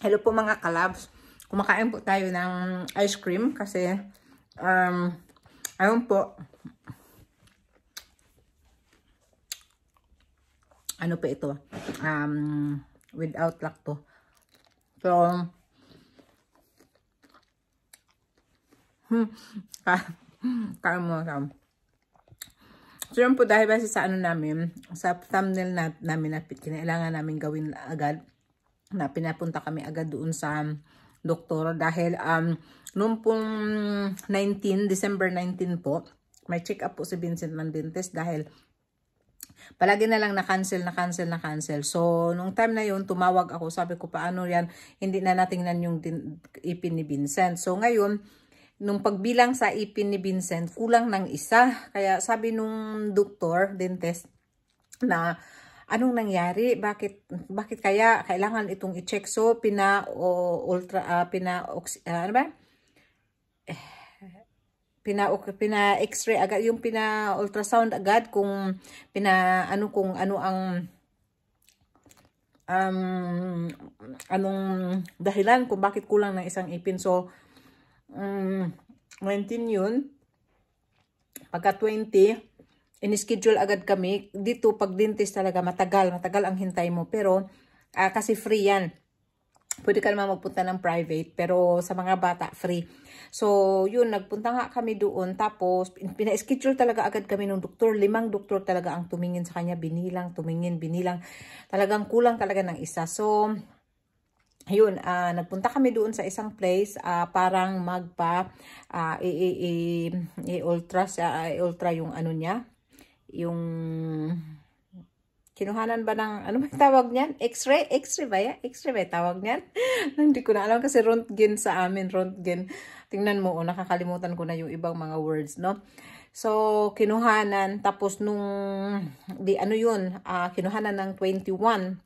Hello po mga kalabs. Kumakain po tayo ng ice cream kasi ayun po. Ano po ito? Without lacto. So kain mo kam. So yun po dahil base sa ano namin, sa thumbnail namin na kinailangan namin gawin agad. Na pinapunta kami agad doon sa doktor dahil noong pong December 19 po, may check up po si Vincent ng dentist dahil palagi na lang na-cancel. So, nung time na yun, tumawag ako, sabi ko paano yan, hindi na natingnan yung ipin ni Vincent. So, ngayon, nung pagbilang sa ipin ni Vincent, kulang ng isa. Kaya sabi nung doktor, dentist, na anong nangyari? Bakit kaya kailangan itong i-check? So, pina-x-ray agad, yung pina-ultrasound agad kung kung ano ang anong dahilan kung bakit kulang ng isang ipin. So, 19 yun. Pagka 20, in-schedule agad kami. Dito, pag dentist talaga, matagal ang hintay mo. Pero, kasi free yan. Pwede ka naman magpunta ng private, pero sa mga bata, free. So, yun, nagpunta nga kami doon. Tapos, pina-schedule talaga agad kami ng doktor. 5 doktor talaga ang tumingin sa kanya. Binilang. Talagang kulang talaga ng isa. So, ayun, nagpunta kami doon sa isang place, parang i-ultra yung ano niya. Yung kinuhanan ba ng, ano ba tawag niyan? X-ray? X-ray ba yan? X-ray ba tawag niyan? Hindi ko na alam kasi röntgen sa amin, röntgen. Tingnan mo, nakakalimutan ko na yung ibang mga words, no? So, kinuhanan, tapos nung, kinuhanan ng 21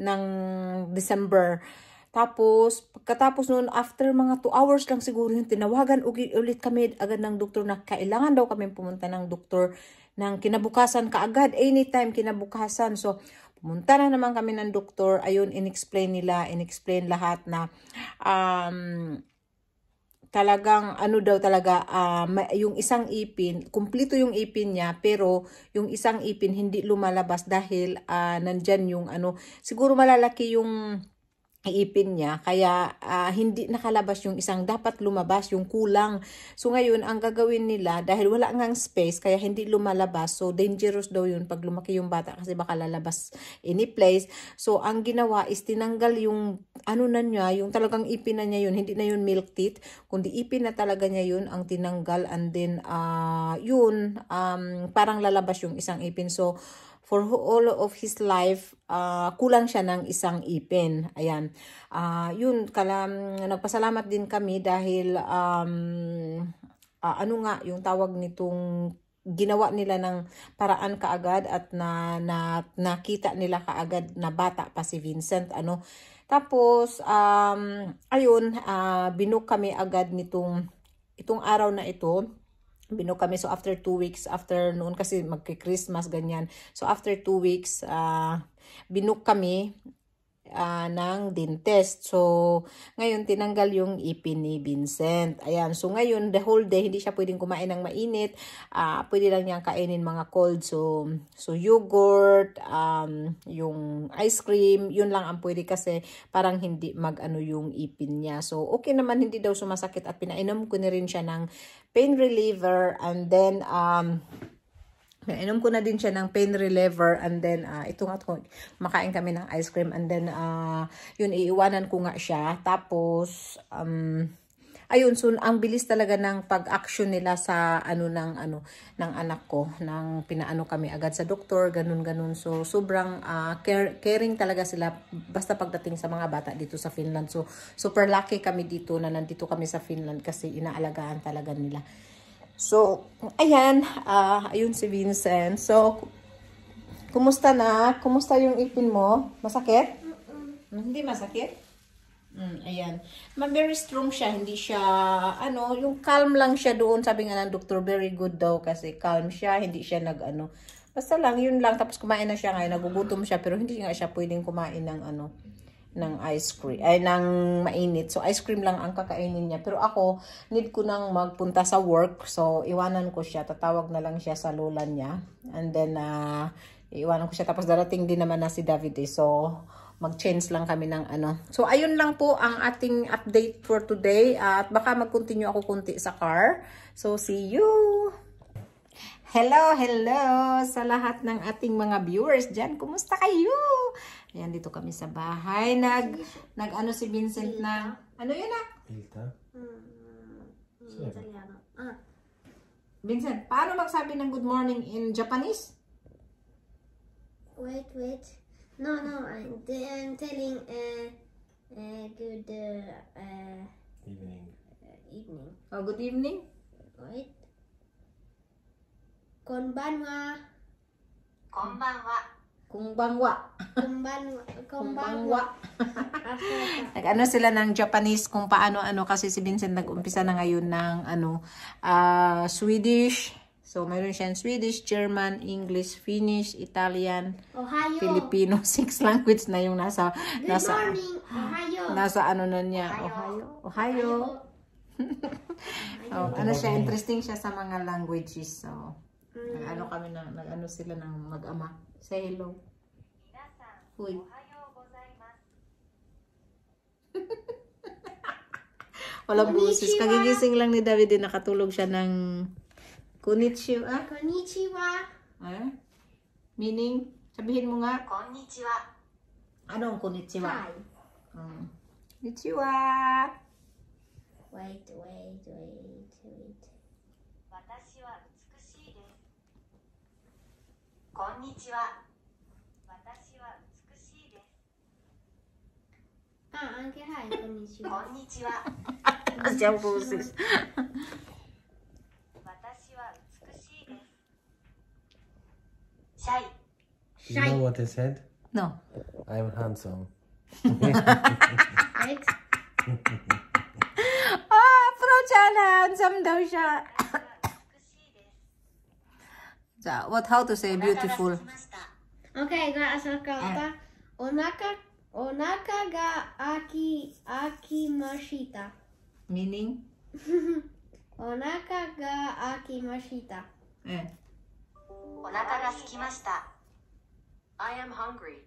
ng December. Tapos, pagkatapos noon, after mga 2 hours lang siguro yung tinawagan ulit kami agad ng doktor na kailangan daw kami pumunta ng doktor ng kinabukasan kaagad, anytime kinabukasan. So, pumunta na naman kami ng doktor. Ayun, in-explain lahat na talagang ano daw talaga, yung isang ipin, kumpleto yung ipin niya, pero yung isang ipin hindi lumalabas dahil nandyan yung ano, siguro malalaki yung ipin niya, kaya hindi nakalabas yung isang dapat lumabas, yung kulang. So ngayon, ang gagawin nila, dahil wala ngang space, kaya hindi lumalabas, so dangerous daw yun pag lumaki yung bata kasi baka lalabas any place. So ang ginawa is tinanggal yung ano na niya, yung talagang ipin na niya yun, hindi na yun milk teeth, kundi ipin na talaga niya yun ang tinanggal, and then parang lalabas yung isang ipin. So for all of his life, kulang siya ng isang ipin. Ayan. Yun, nagpasalamat din kami dahil, yung tawag nitong ginawa nila ng paraan kaagad at nakita nila kaagad na bata pa si Vincent. Tapos, binook kami agad itong araw na ito. Binook kami, so after 2 weeks, after noon kasi magki-Christmas, ganyan. So after 2 weeks, binook kami ng dentist. So ngayon, tinanggal yung ipin ni Vincent. Ayan, so ngayon, the whole day, hindi siya pwedeng kumain ng mainit. Pwede lang niyang kainin mga cold. So yogurt, yung ice cream, yun lang ang pwede kasi parang hindi mag-ano yung ipin niya. So okay naman, hindi daw sumasakit at pinainom ko na rin siya ng pain reliever, and then nainom ko na din siya ng pain reliever, and then ito nga, makain kami ng ice cream, and then yun, iiwanan ko nga siya. Tapos ayun, so ang bilis talaga ng pag-action nila sa ng anak ko, nang pinaano kami agad sa doktor, ganun. So sobrang caring talaga sila basta pagdating sa mga bata dito sa Finland. So super lucky kami dito na nandito kami sa Finland kasi inaalagaan talaga nila. So ayan, ayun si Vincent. So kumusta na? Kumusta yung ipin mo? Masakit? Hindi masakit? Ayan. Very strong siya. Hindi siya, yung calm lang siya doon. Sabi nga ng doktor, very good daw kasi calm siya. Hindi siya Basta lang, yun lang. Tapos kumain na siya ngayon. Nagugutom siya. Pero hindi nga siya pwedeng kumain ng ng ice cream. Ay, ng mainit. So, ice cream lang ang kakainin niya. Pero ako, need ko nang magpunta sa work. So, iwanan ko siya. Tatawag na lang siya sa lola niya. And then, iwanan ko siya. Tapos darating din naman na si David. So, mag-change lang kami ng So, ayun lang po ang ating update for today. At baka mag-continue ako kunti sa car. So, see you! Hello sa lahat ng ating mga viewers dyan. Kumusta kayo? Ayan, dito kami sa bahay. Nag-ano si Vincent na, ano yun ah? Ilta? Italiano. Vincent, paano magsabi ng good morning in Japanese? Wait. No, I'm telling good evening. evening. Oh, good evening. Wait. Konbanwa. Kumbangwa. Konbanwa. Nag-ano sila ng Japanese kung paano-ano kasi si Vincent nag-umpisa na ngayon ng Swedish. So, mayroon siyang Swedish, German, English, Finnish, Italian, Ohio. Filipino. 6 language na yung nasa Morning. Ohio. nasa ano na niya. Ohio. Oh, ano siya, interesting siya sa mga languages. So, nag-ano sila ng mag-ama. Say hello. Uy. Walang busis. Kagigising lang ni David din, nakatulog siya ng konnichiwa. Konnichiwa. Meaning, sabihin mo nga. Konnichiwa. Anong konnichiwa? Hi. Konnichiwa. Wait. 私は美しいです。こんにちは。私は美しいです。 Anche hi, konnichiwa. こんにちは。 Siyang busis. 私は美しいです。シャイ。 You know what I said? No. I'm handsome. Wait. Approach siya. Handsome daw siya. 美しいです。 How to say beautiful? お腹が空きました。 Okay, ascolta. Onaka ga akimashita. Meaning? Onaka ga akimashita. お腹が空きました。I am hungry。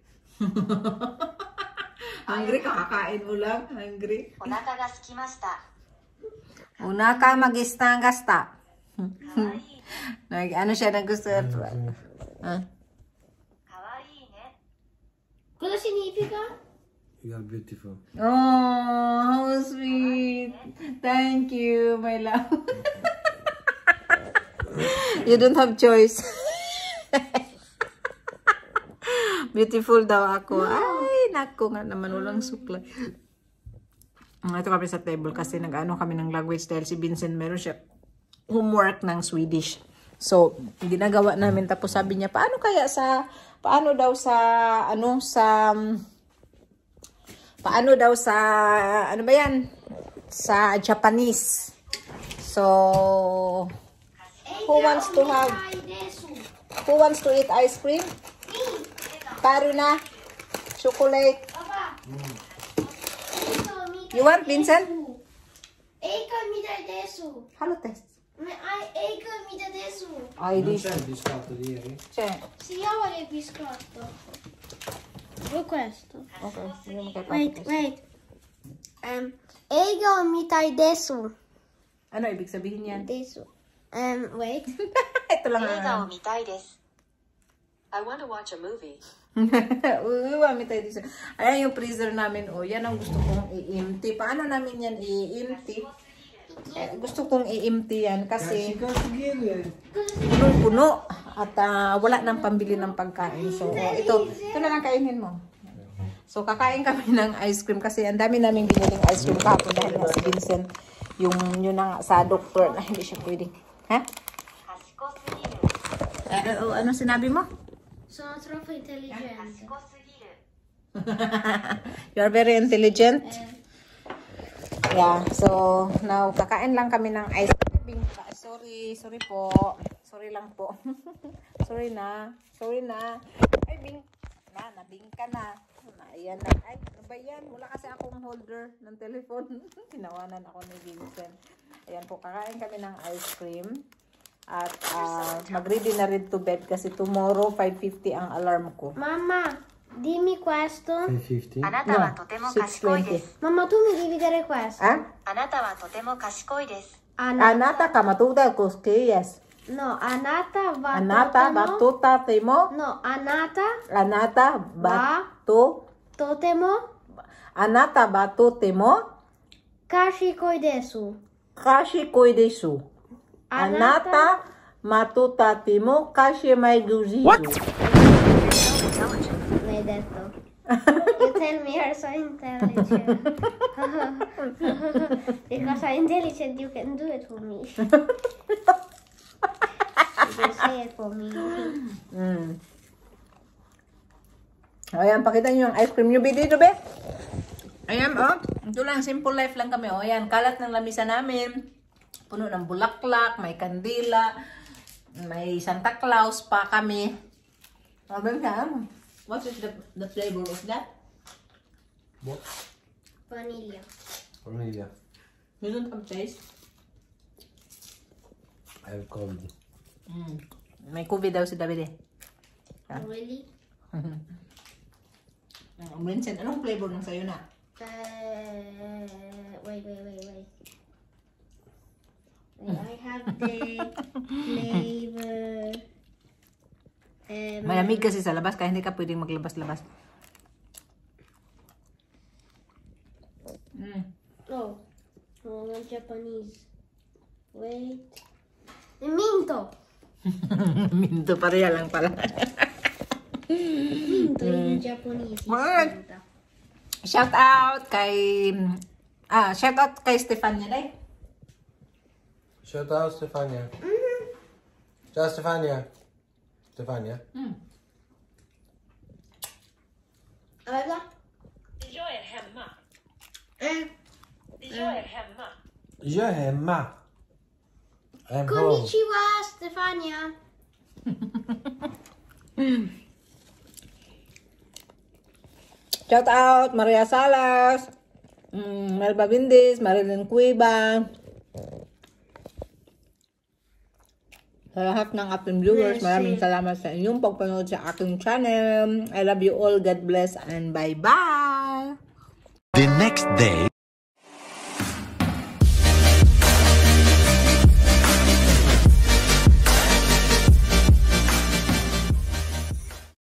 Hungry ka? Kakain mo lang? Hungry? お腹が空きました。 Una ka mag-istang-gasta. かわいい。Ano siya na gusto? かわいいね。 Cosa significa? You are beautiful. Oh, how sweet. Thank you, my love. You don't have choice. Beautiful daw ako. Ay, nako nga naman. Walang supply. Ito kami sa table kasi nag-ano kami ng language dahil si Vincent meron siya homework ng Swedish. So, ginagawa namin. Tapos sabi niya, paano daw sa, ano ba yan? Sa Japanese. So, who wants to eat ice cream? Paru na. Chocolate. You want, Vincent? Eika midai desu. Hello, test. Eika midai desu. Ay, Non this. c'è il biscotto di ieri? C'è. Si io voglio il biscotto. Vuoi questo? Okay. Hindi mo kay Wait. Eiga midai desu. Ano ibig sabihin yan? Desu. Wait. Ito lang 映画を ang... 見たいです。I want to watch a movie. Uwami tayo dito. Ayan yung freezer namin. O, yan ang gusto kong i-empty. Paano namin yan i-empty? Gusto kong i-empty yan kasi punong-puno at wala nang pambili ng pagkain. So, ito na lang kainin mo. So, kakain kami ng ice cream kasi ang dami naming biniling ice cream kahapon dahil nga si Vincent yung yun na sa doktor na hindi siya pwede. Ha? 賢すぎる。 Ano sinabi mo? Sono troppo intelligente. 賢すぎる。 You are very intelligent. Yeah, so now kakain lang kami ng ice cream. Sorry po. Sorry lang po. Sorry na. Sorry na. Ay, nabingka na. Ayan na. Ay, ano ba yan? Wala kasi akong holder ng telephone. Tinawanan ako ni Vincent. Ayan po, kakain kami ng ice cream. At mag-ready na rin to bed kasi tomorrow 5:50 ang alarm ko. Mamma, dimmi questo. 550? あなたはとても賢いです。 Mamma, tu mi devi dire questo. Ah? あなたはとても賢いです。 Anata ka matuda ko yes. No, anata va Anata totemo. batuta temo. No, anata Anata batu. totemo. Anata batu temo. Kashikoi desu. Kashi koi desu. Anata matuta temo kashi mai guzisu. L'hai detto. You tell me you're so intelligent. Because I'm intelligent, you can do it for me. You can say it for me. Ayan, pakita nyo yung ice cream nyo. Dito, be. Ayan, oh. Ito lang, simple life lang kami. Oh, ayan, kalat ng lamisa namin. Puno ng bulaklak, may kandila, may Santa Claus pa kami. What is the flavor of that? What? Vanilla. Vanilla. You don't have taste? I have cold. May COVID daw si David eh. Really? Vincent, anong flavor ng sayo na? Wait. I have the flavor. Malamig kasi sa labas, kaya hindi ka pwedeng maglabas-labas. Oh, not Japanese. Wait. Minto. Minto, pareha lang pala. Minto in Japanese. What? Shout out kay Stefania day. Shout out Stefania. Ciao Stefania. Stefania. Alla? Jag är hemma. Jag är hemma. I'm home. Konnichiwa, Stefania. Shout out Maria Salas, Melba Bindis, Marilyn Cuiba. Sa lahat ng ating viewers, maraming salamat sa inyong pagpanood sa aking channel. I love you all. God bless and bye-bye! The next day.